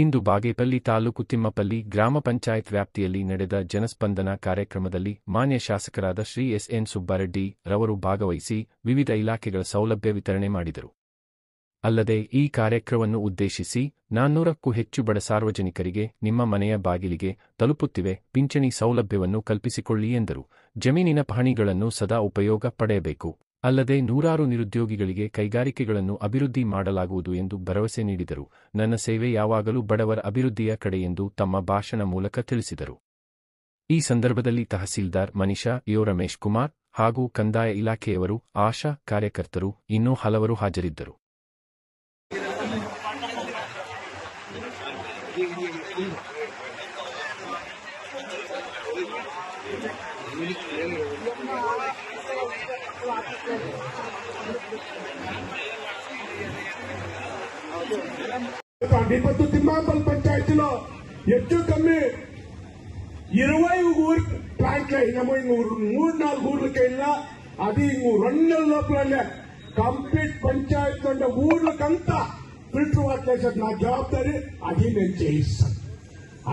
ಇಂದು ಬಾಗೇಪಲ್ಲಿ ತಾಲೂಕು ತಿಮ್ಮಪಲ್ಲಿ ಗ್ರಾಮ ಪಂಚಾಯತ್ ವ್ಯಾಪ್ತಿಯಲ್ಲಿ ನಡೆದ ಜನಸ್ಪಂದನ ಕಾರ್ಯಕ್ರಮದಲ್ಲಿ ಮಾನ್ಯ ಶಾಸಕರಾದ ಶ್ರೀ ಎಸ್.ಎನ್. ಸುಬ್ಬಾರೆಡ್ಡಿ ರವರು ಭಾಗವಹಿಸಿ ವಿವಿಧ ಇಲಾಖೆಗಳ ಸೌಲಭ್ಯ ವಿತರಣೆ ಮಾಡಿದರು. ಅಲ್ಲದೆ ಈ ಕಾರ್ಯಕ್ರಮವನ್ನು ಉದ್ದೇಶಿಸಿ 400ಕ್ಕೂ ಹೆಚ್ಚು ಬಡ ಸಾರ್ವಜನಿಕರಿಗೆ ನಿಮ್ಮ ಮನೆಯ ಬಾಗಿಲಿಗೆ ತಲುಪುತ್ತಿವೆ ಪಿಂಚಣಿ ಸೌಲಭ್ಯವನ್ನು ಕಲ್ಪಿಸಿಕೊಳ್ಳಿ ಎಂದರು. ಜಮೀನಿನ ಪಹಣಿಗಳನ್ನು ಸದಾ ಉಪಯೋಗ ಪಡೆಯಬೇಕು. ಅಲ್ಲದೆ ನೂರಾರು ನಿರುದ್ಯೋಗಿಗಳಿಗೆ ಕೈಗಾರಿಕೆಗಳನ್ನು ಅಭಿವೃದ್ಧಿ ಮಾಡಲಾಗುವುದು ಎಂದು ಭರವಸೆ ನೀಡಿದರು. ನನ್ನ ಸೇವೆ ಯಾವಾಗಲೂ ಬಡವರ ಅಭಿವೃದ್ಧಿಯ ಕಡೆ ಎಂದು ತಮ್ಮ ಭಾಷಣ ಮೂಲಕ ತಿಳಿಸಿದರು. ಈ ಸಂದರ್ಭದಲ್ಲಿ ತಹಸೀಲ್ದಾರ್ ಮನಿಷಾ ಯೋ ರಮೇಶ್ ಕುಮಾರ್ ಹಾಗೂ ಕಂದಾಯ ಇಲಾಖೆಯವರು, ಆಶಾ ಕಾರ್ಯಕರ್ತರು ಇನ್ನೂ ಹಲವರು ಹಾಜರಿದ್ದರು. ఇప్పుడు తిమ్మాపల్లి పంచాయతీలో ಹೆಚ್ಚು ಕಮ್ಮಿ 20 ఊరు ప్లాంట్లు అయినాము. 3-4 ఊర్లకైనా అది 2 నెలల లోపలనే కంప్లీట్ పంచాయతీ ఉండే ఊర్లకంతా ఫిల్టర్ వాటర్ వేసేది నా జవాబారి. అది నేను చేయిస్తాను.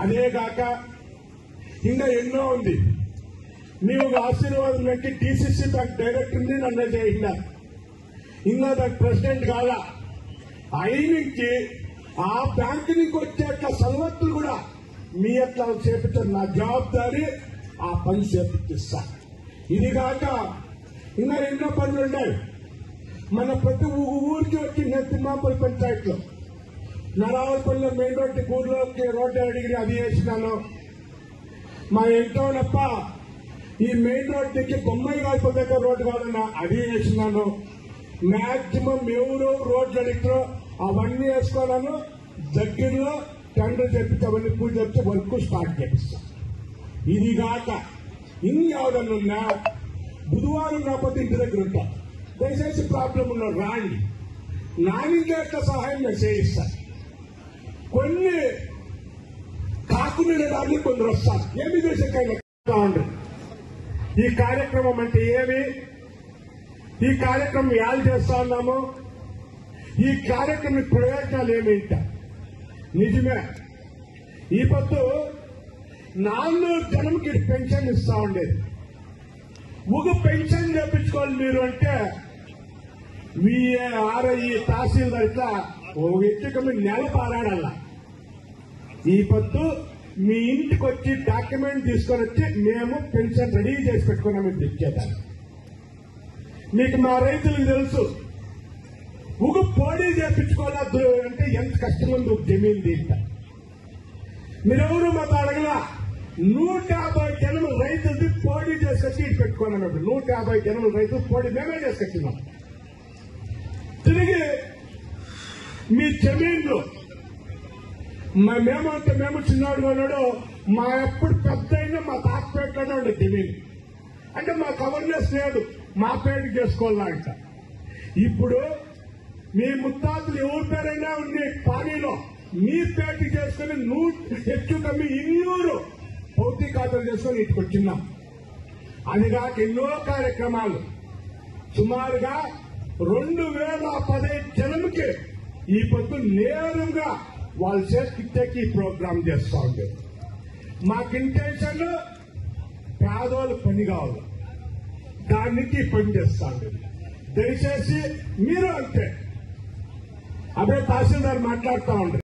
అదేగాక ఇంకా ఎన్నో ఉంది. ನೀವು ఆశీర్వాదం పెట్టి డిసిసి బ్యాంక్ డైరెక్టర్ ని నన్ను చేయినారు. ఇంకా దానికి ప్రెసిడెంట్ కాల అయినికి ఆ బ్యాంకు నుంచి వచ్చే సలవత్తులు కూడా మీ అట్లా చేపించారు. నా జవాబారి ఆ పని చేపిస్తా. ఇది కాక ఇంకా ఎన్నో పనులు ఉన్నాయి. మన ప్రతి ఊరికి వచ్చి నేను తిమ్మాపల్లి పంచాయతీలో నరావల్పల్లిలో మెయిన్ రోడ్డు ఊర్లోకి రోడ్డు అడిగి అది వేసినాను. మా ఇంటోనప్ప ఈ మెయిన్ రోడ్ నుంచి బొమ్మాయి గాల్ప దగ్గర రోడ్డు కావాలన్నా అది వేసినాను. మాక్సిమం ఎవరు రోడ్లు అడిగితే అవన్నీ వేసుకోవాలను. దగ్గరలో టెండర్ చెప్పి అవన్నీ పూజ చెప్తే వర్క్ స్టార్ట్ చేపిస్తాం. ఇది కాక ఇంకెవరన్నా బుధవారం రాకపోతే ఇంటి దగ్గర ఉంటాం. దయచేసి ప్రాబ్లం ఉన్న రాండి. నానింకే సహాయం నేను చేయిస్తాను. కొన్ని కాకుండా రాని కొందరు వస్తారు. ఏమి చేసే ఈ కార్యక్రమం అంటే ఏమి, ఈ కార్యక్రమం ఎలా చేస్తా ఉన్నాము, ఈ కార్యక్రమం ప్రయోజనాలు ఏమిట నిజమే. ఈ పొద్దు 400 జనంకి పెన్షన్ ఇస్తా ఉండేది. ఒక పెన్షన్ చేపించుకోవాలి మీరు అంటే ఆర్ఐ తహసీల్దార్ ఇట్లా ఓ వ్యక్తికి నెల పారాడల్లా. ఈ పొద్దు మీ ఇంటికి వచ్చి డాక్యుమెంట్ తీసుకొని వచ్చి మేము పెన్షన్ రెడీ చేసి పెట్టుకున్నాము తెచ్చేదాన్ని. మీకు మా రైతులకు తెలుసు ఒక పోటీ చేపించుకోవాలి అంటే ఎంత కష్టం ఉంది. ఒక జమీన్ దీంట్లో మీరెవరు మాతో అడగల. 150 జనం రైతులది పోటీ చేసుకొచ్చి ఇటు పెట్టుకున్నాను. 150 జనం రైతులు పోటీ మేమే చేసుకొచ్చినాం. తిరిగి మీ జమీన్లు మేమంటే మేము చిన్నవాడు కొన్నాడు. మా ఎప్పుడు పెద్ద అయినా మా తాతపేటలోనే ఉండే జమీన్ అంటే మాకు అవర్నెస్ లేదు. మా పేరు చేసుకోవాలంట. ఇప్పుడు మీ ముత్తాతలు ఎవరి పేరైనా ఉంది పానీలో మీ పేరు చేసుకుని ಹೆಚ್ಚು కమ్మి 200 భౌతిక ఖాతాలు చేసుకుని ఇటుకు వచ్చినాం. అది కాక ఎన్నో కార్యక్రమాలు సుమారుగా 2015 జనంకి ఈ పొద్దు నేరుగా వాళ్ళు చేతికి ఈ ప్రోగ్రాం చేస్తా ఉండేది. మాకు ఇంటెన్షన్ పేదోళ్ళు పని కావాలి, దానికి పని చేస్తా ఉండేది. దయచేసి మీరు అంతే అదే తహసీల్దార్ మాట్లాడుతూ ఉండేది.